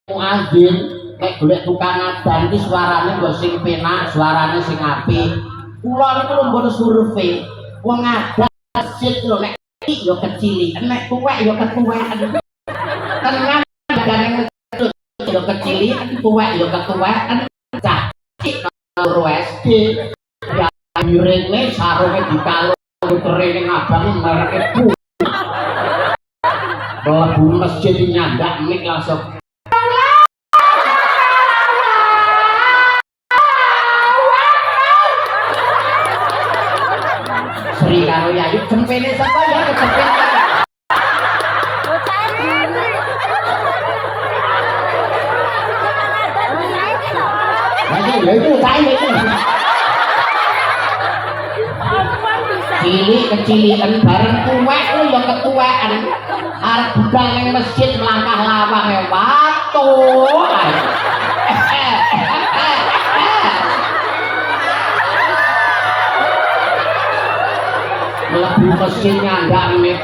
muadzin nek golek tukang adzan iki suarane nggo sing penak, suarane sing apik. Kula niku lho mboten survei. Wong adzan masjid lho nek yo kecil, nek tuwek yo ketuwekan. Tenan dagane masjid yo kecil, tuwek yo ketuwekan. Cah cik loro SD ya irene sarunge dikalung terene ngabang mereke bu. Mlebu masjid nyandak mik langsung Sri karo Yayu cempene sapa ya kecepet. Ya itu kae itu. Cilik kecilikan bareng tuwek lu ya ketuwekan. Arep budal ning masjid melangkah lawang ya watu. Mlebu masjid nyandak mik.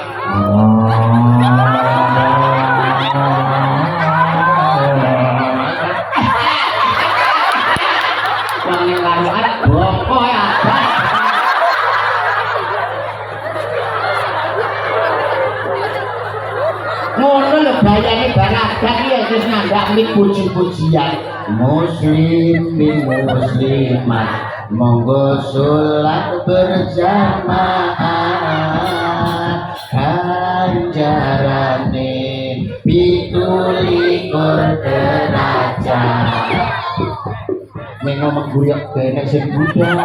Wong ning laruan boko ya. Ngono lho bayane baragat ya terus nyandak mik puji-pujian. Muslim bin muslimat monggo sholat berjamaah ganjarane 17 derajat meno mengguyok kene sing budal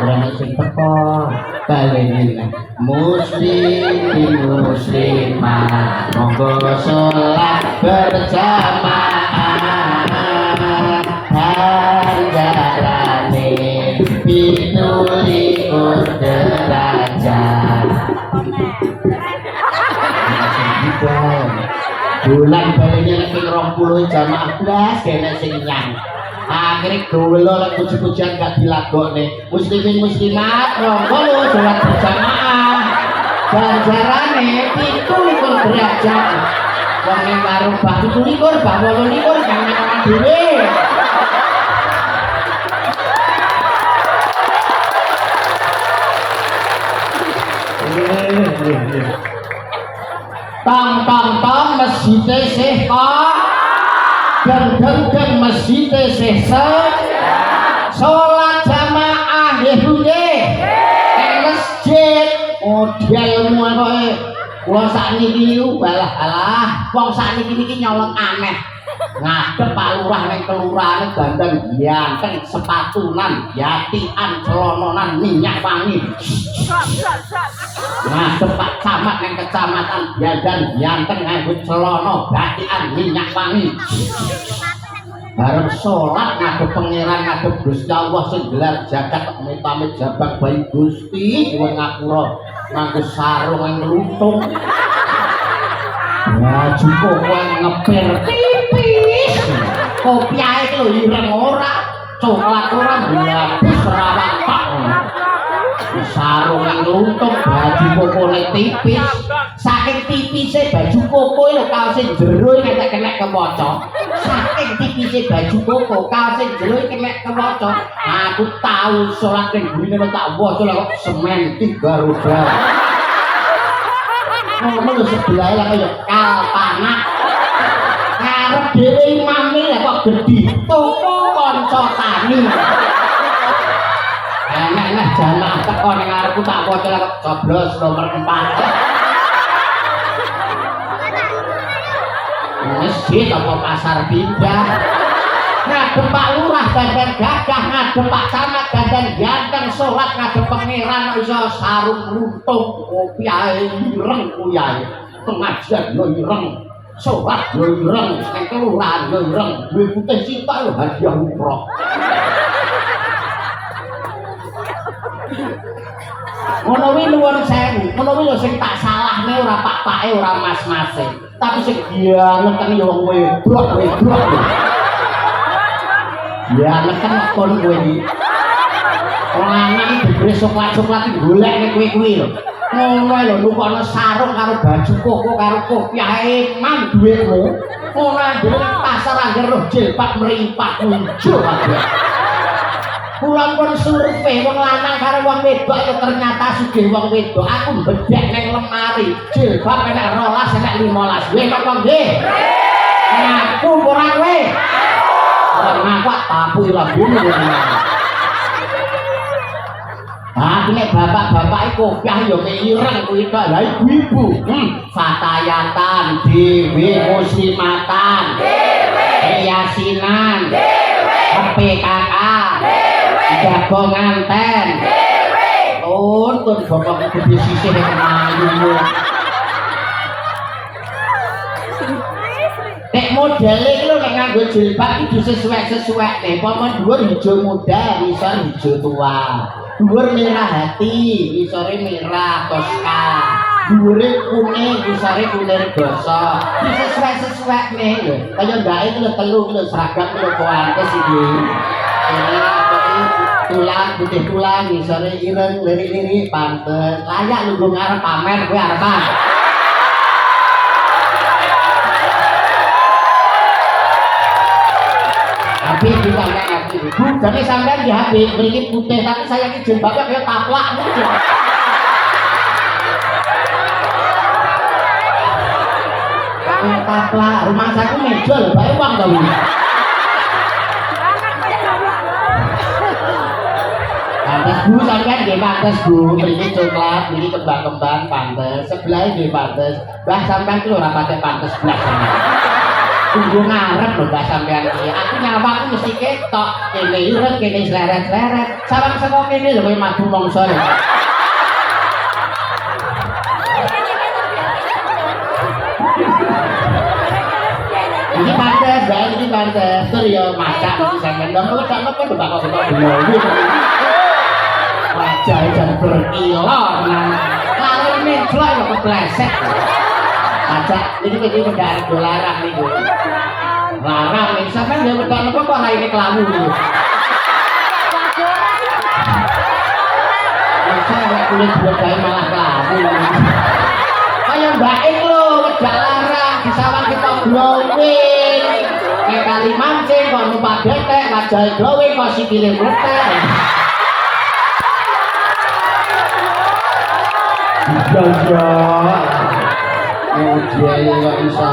ora sing teko balene muslim muslimah monggo sholat berjamaah ganjarane 17 derajat bulan balenya nek 20 jamaah blas kene sing nyang akhirnya dulu lah puji-pujian gak dilagokne muslimin muslimat monggo lho sholat berjamaah ganjarane 17 derajat wong ning warung bah 17 bah 18 kang nang dhewe tang tang tang masjid sih kok geng masjid sih sholat jamaah nggih ing masjid modelmu kowe wong sakniki alah wong sakniki niki nyolot aneh ngadep Pak Lurah ning kelurahan dandan ganteng sepatunan yatian celononan minyak wangi ngadep Pak Camat ning kecamatan dandan ganteng nganggo celono batian minyak wangi bareng sholat ngadep pangeran ngadep Gusti Allah sing gelar jagat pamit jabang bayi Gusti wong ngapura nganggo sarung yang lutung ya cukup wong ngepir tipis kopiahe lho ireng ora coklat ora habis rawak pak sarung yang lutung baju kokone tipis saking tipise baju koko lho kaos sing jero nek kena kewaca saking tipise baju koko kaos sing jero kena kewaca aku tahu salat ning gurine tak waca kok semen 3 roda ngono lho sebelah lah kaya kalpanak ngarep dhewe imame lah kok gedhi toko kanca tani enak jamaah teko ning ngarepku tak waca kok coblos nomor 4 masjid apa pasar pindah ngadep Pak Lurah dandan gagah ngadep Pak Camat dandan ganteng sholat ngadep pangeran iso sarung lutung kopi ae ireng kuyahe pengajian yo ireng sholat yo ireng ning kelurahan yo ireng duwe putih cinta yo hadiah umroh ngono kuwi nuwun sewu ngono kuwi lho sing tak salahne ora pak-pake ora mas-mase tapi sing diangen yo wong wedok ya neken kon kowe iki Wong lanang diberi coklat-coklat golek nek kuwi lho. Ngono lho nukokno sarung karo baju koko karo kopiah eman duitmu. Ngono dhewe pasar angger roh jilbab meripat muncul kabeh. Kula pun survei wong lanang karo wong wedok itu ternyata sugih wong wedok. Aku bedhek ning lemari. Jilbab enek 12 enek 15. Kowe kok nggih? Aku ora kowe. Ora kok tapu lambune. Ah, nek bapak-bapak iku kopiah ya ireng kuwi tok. Lah ibu-ibu, fatayatan dhewe, muslimatan dhewe, yasinan dhewe, PKK dhewe, jago nganten dhewe. Tuntun bapak gede sisih kemayu. Nek modele iki lho nek nganggo jilbab iki sesuai-sesuai nek paman dhuwur ijo muda, ngisor ijo tua. Dhuwur merah hati, ngisore merah toska. Dhuwure kuning, ngisore kuning gosok. Sesuai-sesuai nih lho. Kaya mbake iki lho telu lho seragam lho kuantes iki. Ini apa iki tulang putih tulang ngisore ireng lirik-lirik pantes. Layak lungguh ngarep pamer kowe arepan. Tapi ditanya lagi, Bu, jadi sampean di HP beri putih, tapi saya ini jilbabnya kayak taplak gitu. Kayak taplak, rumah saya mejol, baru uang tau ini. Pantes Bu, sampean di pantes Bu, beri coklat, beri kembang-kembang pantes, sebelahnya di pantes, bah sampean itu orang pakai pantes belas sama. Tunggu ngarep lho Mbak sampean iki. Aku nyawakku mesti ketok. Kene ireng, kene sleret-sleret. Sareng saka kene lho kowe madu mongso lho. Iki pantes, Mbak, iki pantes. Tur ya macak iki sampean. Lha kok tak nopo lho bakal ketok dhewe. Wajah jan berkilor nang. Kalau ini jlok kok kepleset. Ajak ini kendaraan dolarang nih Bu. Larang nih, sampai dia betul apa kok ini kelamu nih. Masa ada kulit buat saya malah kelamu. Kayak Mbak Ik lo, ngejak larang di sawah kita glowing. Kayak kali mancing, kok numpak detek, wajah glowing, kok sikile meletek. Jajah. Oh dia nggak bisa.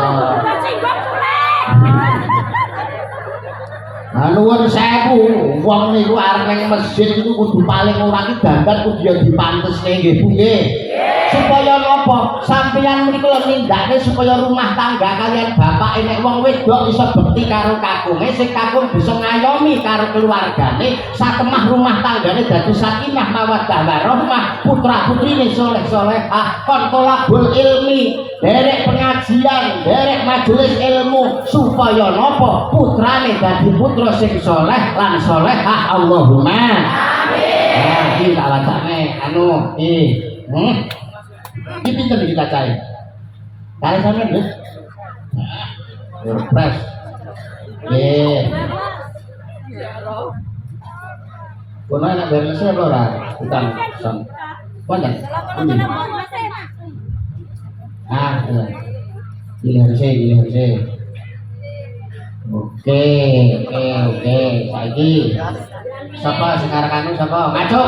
Nuwun sewu, wong niku arep ning masjid niku kudu paling ora ki dandan kudu ya dipantesne nggih Bu nggih. Supaya napa? Sampeyan mriku lho nindakne supaya rumah tangga kalian bapak nek wong wedok iso bekti karo kakunge, sing kakung bisa ngayomi karo keluargane, satemah rumah tanggane dadi sakinah mawaddah warahmah, putra-putrine saleh-salehah, kon tolabul ilmi, derek pengajian, derek majelis ilmu supaya napa? Putrane dadi putra sing saleh lan salehah. Allahumma amin. Nah, iki tak wacane anu iki pinten iki cacahe? Kare sampeyan lho. Surprise. Nggih. Kono enak beres apa ora? Utang sam. Panjang. Ah, pilih harus. Oke. Saiki sapa sekarang anu sapa? Ngaco.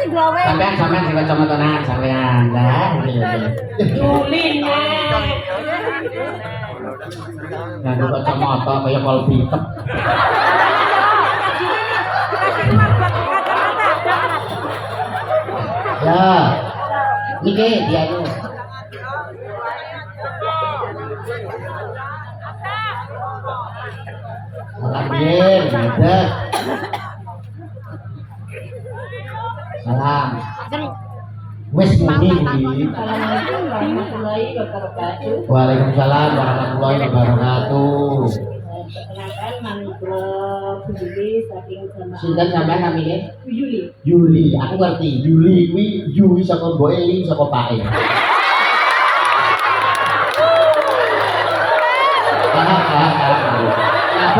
Sampean sing kacamatanan sampean. Lah, Juli. Nganggo kacamata kaya kol bitep. Ya. Niki dia itu. Alhamdulillah, ada. Salam. Wes muni. Assalamualaikum warahmatullahi wabarakatuh. Waalaikumsalam warahmatullahi wabarakatuh. Perkenalkan Manugro Budi saking sama. Sinten sampean namine? Yuli. Yuli. Aku ngerti. Yuli kuwi Yuli saka mboke Li saka pake.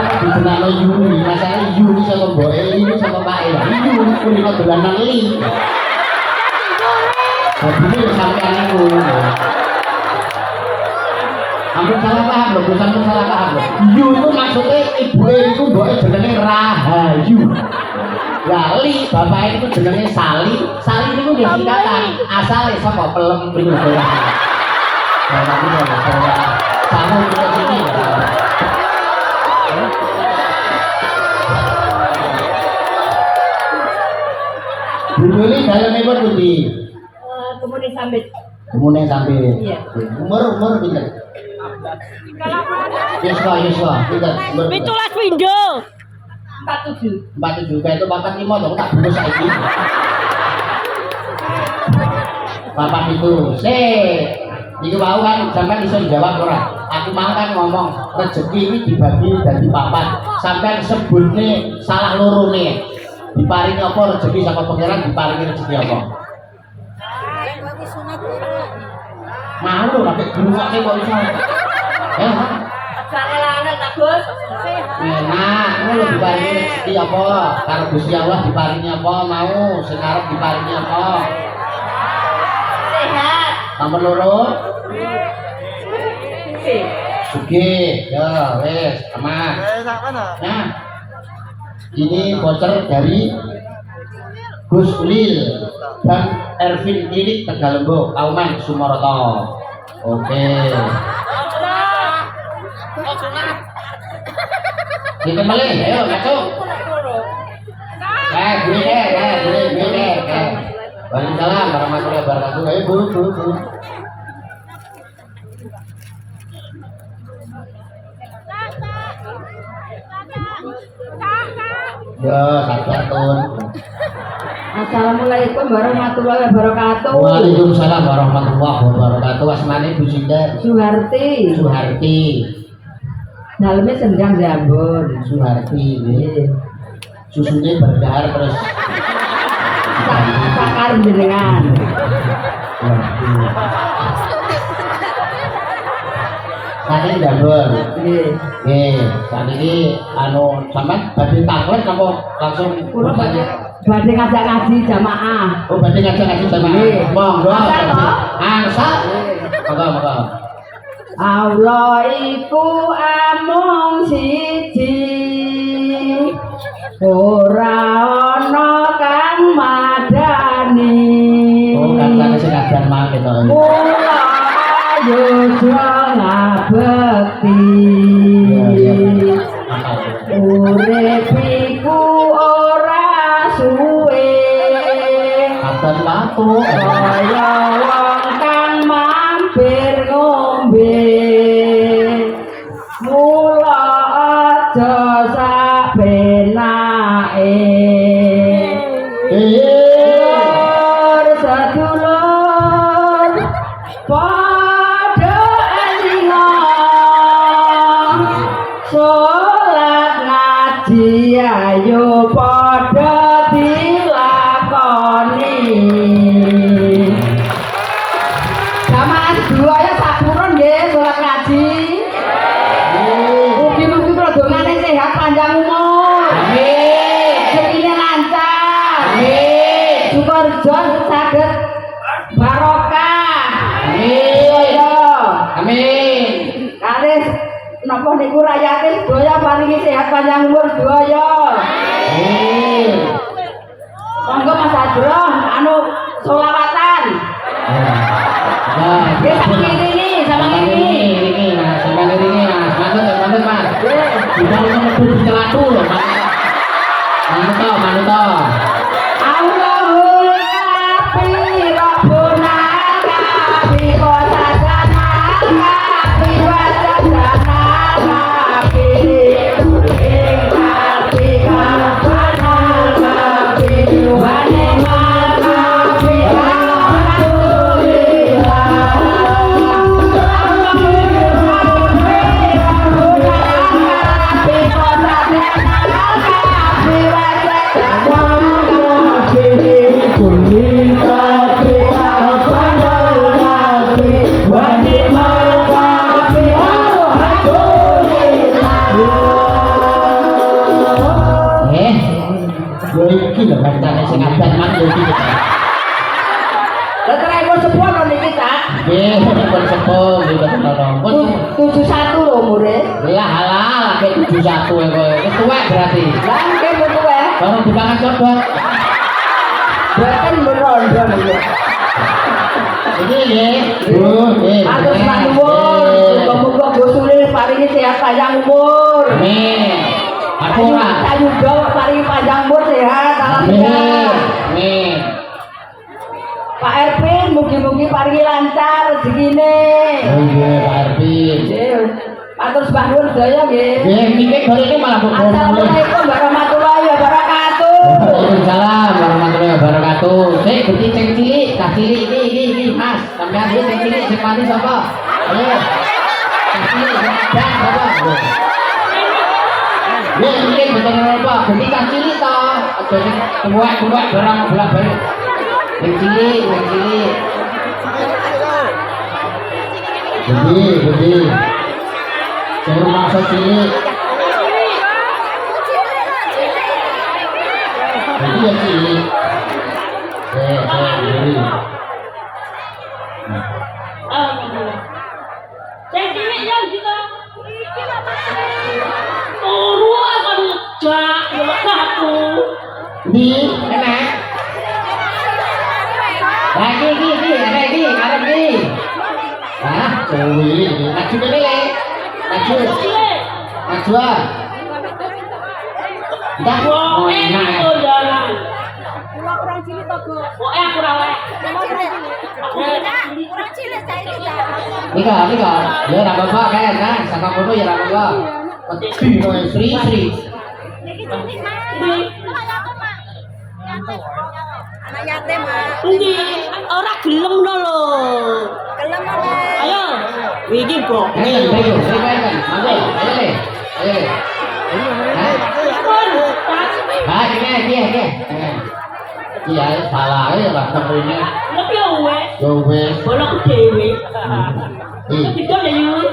Aku kenal Yuni, masalah Yuni sama Boe, ini sama Pak Ella. Yuni kulino dolanan li. Jadi sampean niku. Ampun salah paham lho, sampean salah paham lho. Yu itu maksudnya ibu itu Boe jenenge Rahayu. Lali bapak itu jenenge Sali. Sali niku nggih singkatan. Asale saka pelem mriku. Nah, tapi sama kita sini. Buli daleme pun pundi? Kemudian sambit. Kemudian sambil. Iya. Umur pinten? Yuswa, pinten? Pitulas pindho. 47. 47 kayak itu 45 dong tak bungkus saiki. Papat itu. Niku mau kan sampean iso jawab ora? Aku mau kan ngomong rezeki ini dibagi dadi papat. Sampean sebutne salah lorone. Diparingi apa rezeki sama pangeran diparingi rezeki apa? Mau lho nek grungokne kok iso. Sangelangan tak Gus. Enak, ngono diparingi rezeki apa? Karo Gusti Allah diparingi apa mau? Sing arep diparingi apa? Sehat. Nomor loro. Oke. Sugih, ya wes aman. Nah, ini voucher dari Gus Ulil dan Ervin Lilik Tegalembo, Kauman Sumoroto. Oke. Kita balik, ayo masuk. Gue. Waalaikumsalam warahmatullahi wabarakatuh. Ayo bu. Ya, sabar Tun. Assalamualaikum warahmatullahi wabarakatuh. Waalaikumsalam warahmatullahi wabarakatuh. Asmane Bu Sinten? Suharti. Suharti. Daleme sendang jambon. Suharti nggih. Susune berdahar terus. Sakar jenengan. Saking jambon. Nggih. Nggih, sakniki anu sampean badhe taklet apa langsung Kula badhe ngajak ngaji jamaah. Oh, badhe ngajak ngaji sama. Nggih. Monggo. Angsal toh? Angsal. Monggo. Allah iku amung siji ora ana kang madani. Oh, kancane sing adan mangke to. Mula ayo ngabekti. Urip iku ora suwe. Adan latu. Kaya wong kang mampir ngombe. Mula aja sabenake. Sedulur padha elinga salat ngaji ayo padha dilakoni. Jamaah sedaya sapurun nggih salat ngaji. Mugi-mugi kula dongane sehat panjang umur. Amin. Rezekine lancar. Amin. Sukarjo saged barokah. Amin. Ya. Amin. Kalih napa niku rakyate sedaya paringi sehat panjang umur sedaya. Amin. Monggo Mas Adroh anu selawatan. Nah, Nggih sama ngene sama ngene. ini Mas, sampeyan ini Mas. Mantep Mas. Kita metu celatu lho, Mas. Manut. Allahul kafi rabbuna kafi qasadana kafi wajadana kafi kafi kafana kafi wanema kafi alhamdulillah. Allahul kafi rabbuna kafi wajadana kafi iki lho kancane sing adan man yo iki. Lah terus sepuh lho niki Cak. Nggih, pun sepuh nggih betul. 71 lho umure. Lah halah lagi 71 kowe. Wis tuwek berarti. Lah nggih betul ya. Baru dipangan cobot. Boten merondo niku. Ini nggih, Bu, nggih. Matur nuwun. Muga-muga Gusti paringi sehat panjang umur. Amin. Aku ora. Ayu dawa paringi panjang umur sehat salam sehat. Amin. Pak Erpin mugi-mugi paringi lancar rezekine. Oh nggih, Pak Erpin. Nggih. Matur sembah nuwun sedaya nggih. Nggih, niki gorene malah kok. Assalamualaikum warahmatullahi wabarakatuh. Waalaikumsalam warahmatullahi wabarakatuh. Sik, beti sing cilik, cah cilik iki Mas. Sampeyan iki sing cilik sing mati sapa? Ayo. Cah cilik sing adan sapa? Nggih, iki betul apa? Beti cah cilik to. Aja sing tuwek-tuwek barang bolak-balik. Sing cilik, sing cilik. Beti. Sing rumah cilik. Jadi ya cilik. Saya cilik ya gitu. Turu apa ngejak ya satu. Di enak. Lagi ada lagi, ngarep di. Ah, cuwi, maju kene le. Maju. Maju. Dah, oh enak. Itu jalan. Kurang cilik to, Bu. Oh aku rawe. Kurang cilik saya iki. Nika, ya ora apa-apa kan, sama foto ya ora apa-apa. Pasti no Sri. Anak yatim, Mak. Endi ora gelem no lho. Kelem oleh. Ayo. Iki kok. Ayo, Sri kan. Mangga, ayo. Pun. Ah, dia. Iya, salah ya lah sebenarnya. Lebih wes. Yo wes. Bolak dhewe. Ih, Itu ya yuk.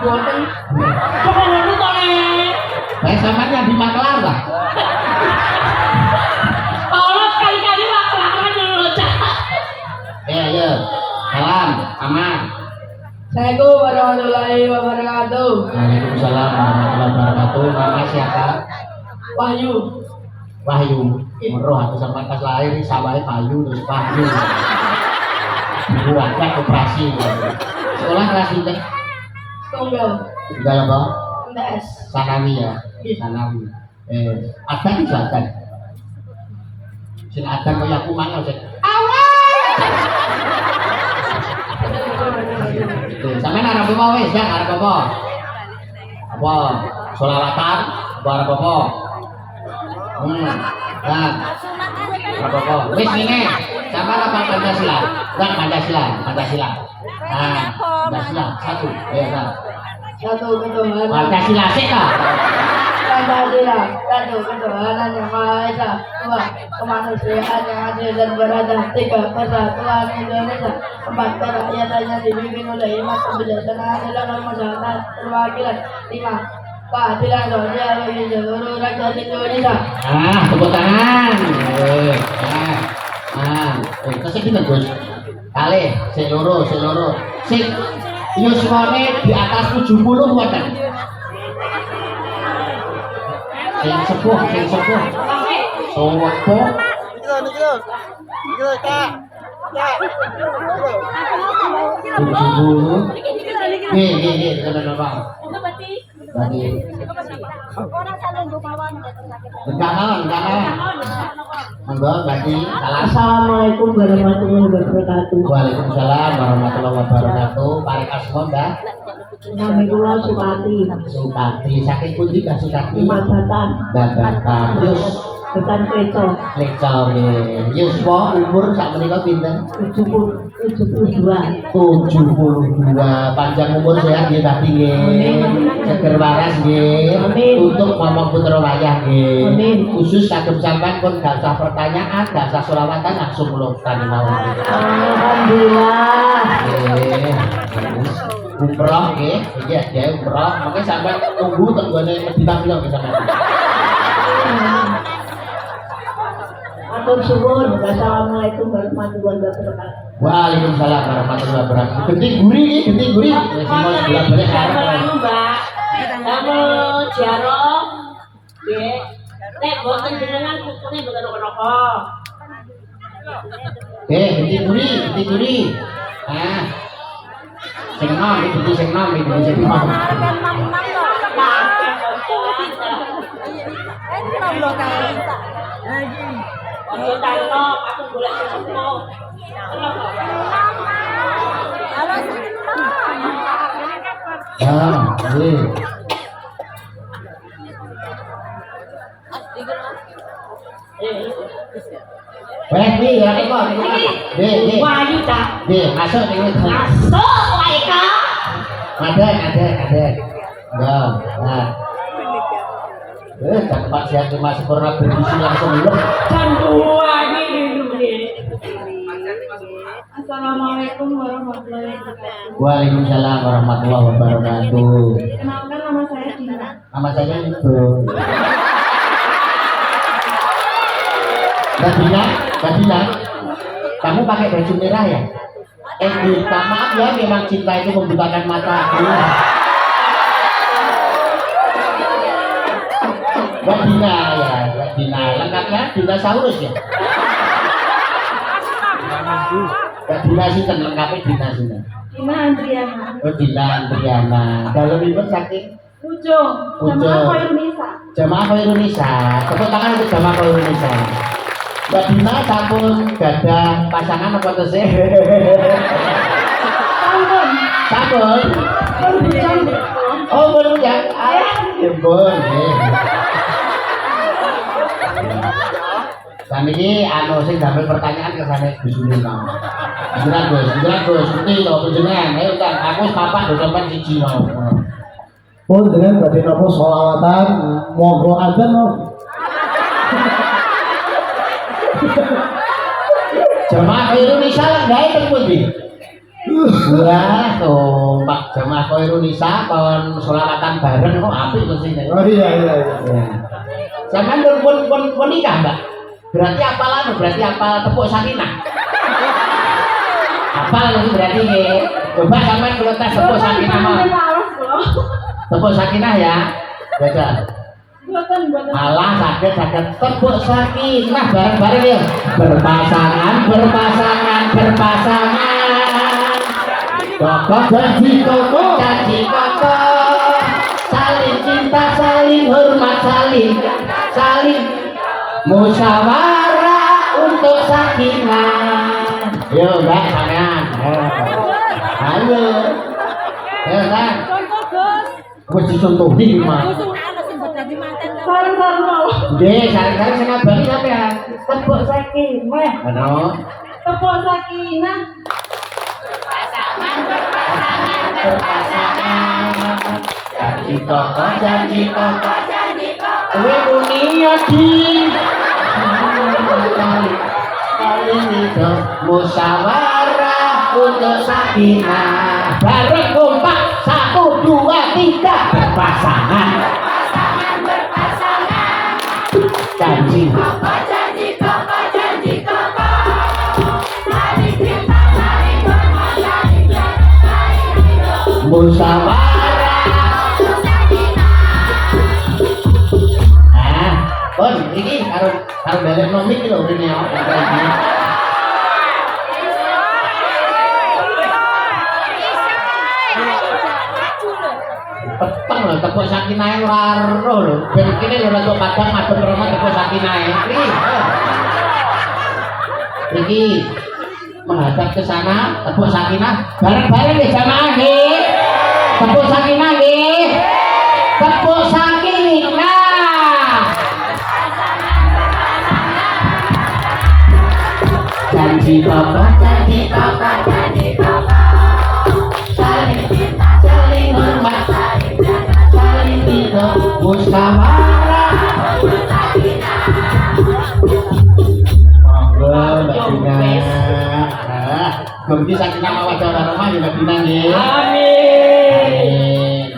Boten. Kok ngono to le. saya sama yang di Magelang lah. Kalau kali-kali kelakuan dulu Cak. Ya. Salam, aman. Assalamualaikum warahmatullahi wabarakatuh. Waalaikumsalam warahmatullahi wabarakatuh. Nama siapa? Wahyu. Meroh aku sama kas lahir sawahnya Bayu terus Wahyu. Buatnya koperasi. Sekolah kelas itu Tunggal. enggak apa? NTS. Sanawi ya. Sanawi. Ada bisa kan? Sing ada kaya aku mana sih? Itu sampean arep apa wis ya arep apa? Apa? Sholawatan, arep apa? Nah, apa? Wis ngene. Sampean apa Pancasila? Enggak Pancasila. Nah, Pancasila satu. Ya, nah. Satu ketuhanan. Pancasila sik ta? Pancasila. Satu ketuhanan yang Maha Esa. Dua, kemanusiaan yang adil dan beradab. Tiga, persatuan Indonesia. Empat, kerakyatannya dipimpin oleh iman kebijaksanaan dalam masyarakat perwakilan. Lima, keadilan sosial bagi seluruh rakyat Indonesia. Tepuk tangan. Terus iki Gus. Kalih, sing loro. Sing yuswane di atas 70 wonten. Sing sepuh. Sopo? Nih, kenapa? Bagi. Enggak. Monggo bagi salam. Assalamualaikum warahmatullahi wabarakatuh. Waalaikumsalam warahmatullahi wabarakatuh. Paring asma Mbak Nami kula Sukati. Saking pundi Kak Sukati? Babatan. Yus Bukan Kreco. Lekca nggih. Yuswa umur sak menika pinten? 72. Panjang umur sehat nggih tadi nggih. Seger waras nggih. Untuk ngomong putra wayah nggih. Khusus kagem sampean pun gak usah pertanyaan, gak usah selawatan langsung kula tani mawon. Alhamdulillah. Umroh nggih, iki ya umroh, mangke sampean tunggu tenggone medina pira nggih sampean. matur suwun. Wassalamualaikum warahmatullahi wabarakatuh. Waalaikumsalam warahmatullahi wabarakatuh. Genti guri iki, genti guri. Wis mau bolak-balik arep. Mbak. Kamu jaro. Nggih. Nek boten jenengan kukune mboten napa-napa. Genti guri, genti guri. Ah. Sing nom iki genti sing nom iki sing nom. Ojo tantok, aku golek sesepuh. Ah, iya. Wi, ya kok. Nggih. Wayu ta. Nggih, masuk ning ngene. Masuk wae ka. Ada. Ya, nah. Pak siap cuma sempurna berdisi langsung dulu. Jam 2 ini. Assalamualaikum warahmatullahi wabarakatuh. Waalaikumsalam warahmatullahi wabarakatuh. Kenalkan nama saya Dina. Nama saya itu. Mbak kamu pakai baju merah ya? Minta maaf ya, memang cinta itu membukakan mata aku. Mbak Dina, lengkapnya dinosaurus ya? Mbak Dina sih lengkapnya Dina sih. Dina Andriana. Oh Dina Andriana. Kalau ribet saking Ujung. Jamaah Khairun Nisa. Jamaah Khairun Nisa. Tepuk tangan untuk Jamaah Khairun Nisa. Mbak Dina sampun gadah pasangan apa tuh sih? Sampun. Oh belum ya? Ya boleh. Dan ini sing damel pertanyaan ke sana Gus Lino. Gus, ini lho panjenengan. Ayo kan aku papak do sampean siji lho. Pun dengan badhe napa selawatan monggo azan no. Jamaah Indonesia lah gawe teng pundi? Wah, tuh Pak Jamaah Indonesia kon selawatan bareng kok apik mesti. Oh iya. Sampeyan pun nikah, Mbak? Berarti apal tepuk sakinah. Apal itu berarti nggih. Coba sampean kalau tes tepuk sakinah mau. Tepuk sakinah ya. Baca. Allah sakit tepuk sakinah bareng-bareng ya. Berpasangan. Kokoh janji kokoh. Saling cinta, saling hormat, saling musyawarah untuk sakinah. Yo Mbak sampean. Ayo. Ya kan. Wis dicontohi mah. Nggih, sareng-sareng sing ngabari sampean. Tepuk sakinah. Ono. Tepuk sakinah. Janji kokoh. Kowe muni adi. Saling itu musyawarah untuk sakinah. Bareng kompak 1 2 3 berpasangan. Janji kokoh. Musyawarah. Pun ini karo balik nomik lho rene ya. Peteng lho tepuk sakinahe ora ero lho. Ben kene lho rada padang madhep rono tepuk sakinahe. Iki menghadap ke sana tepuk sakinah bareng-bareng ya jamaah nggih. Tepuk sakinah nggih. Tepuk sakinah. Janji kokoh. Saling cinta, saling hormat, saling ridho, musyawarah. Monggo Mbak Dina. Mugi sakinah mawaddah warahmah ya Mbak Dina nggih. Amin.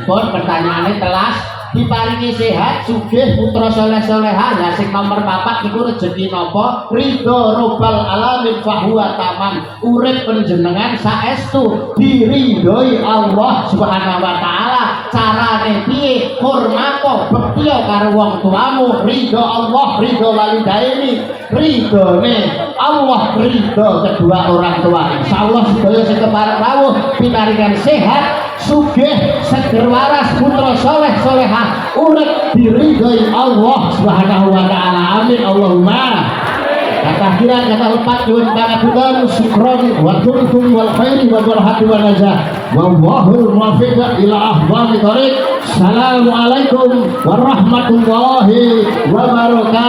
Pun pertanyaannya telas diparingi sehat sugih putra soleh soleha. Lah sing nomor 4 iku rezeki napa? Ridho robbal alamin fahuwa tamam. Urip panjenengan saestu diridhoi Allah Subhanahu wa taala. Carane piye? Hormato bekti karo wong tuamu, ridho Allah, ridho walidaini, ridhone Allah, ridho kedua orang tua. Insyaallah sedaya sing kepareng rawuh pinaringan sehat sugih seger waras putra soleh solehah urip diridhoi Allah Subhanahu wa taala. Amin Allahumma. Kata kira kata lepat nyuwun pangapunten syukron wa turkum wal khairi wal barahati wal najah wallahul muwaffiq ila ahwali thariq. Assalamualaikum warahmatullahi wabarakatuh.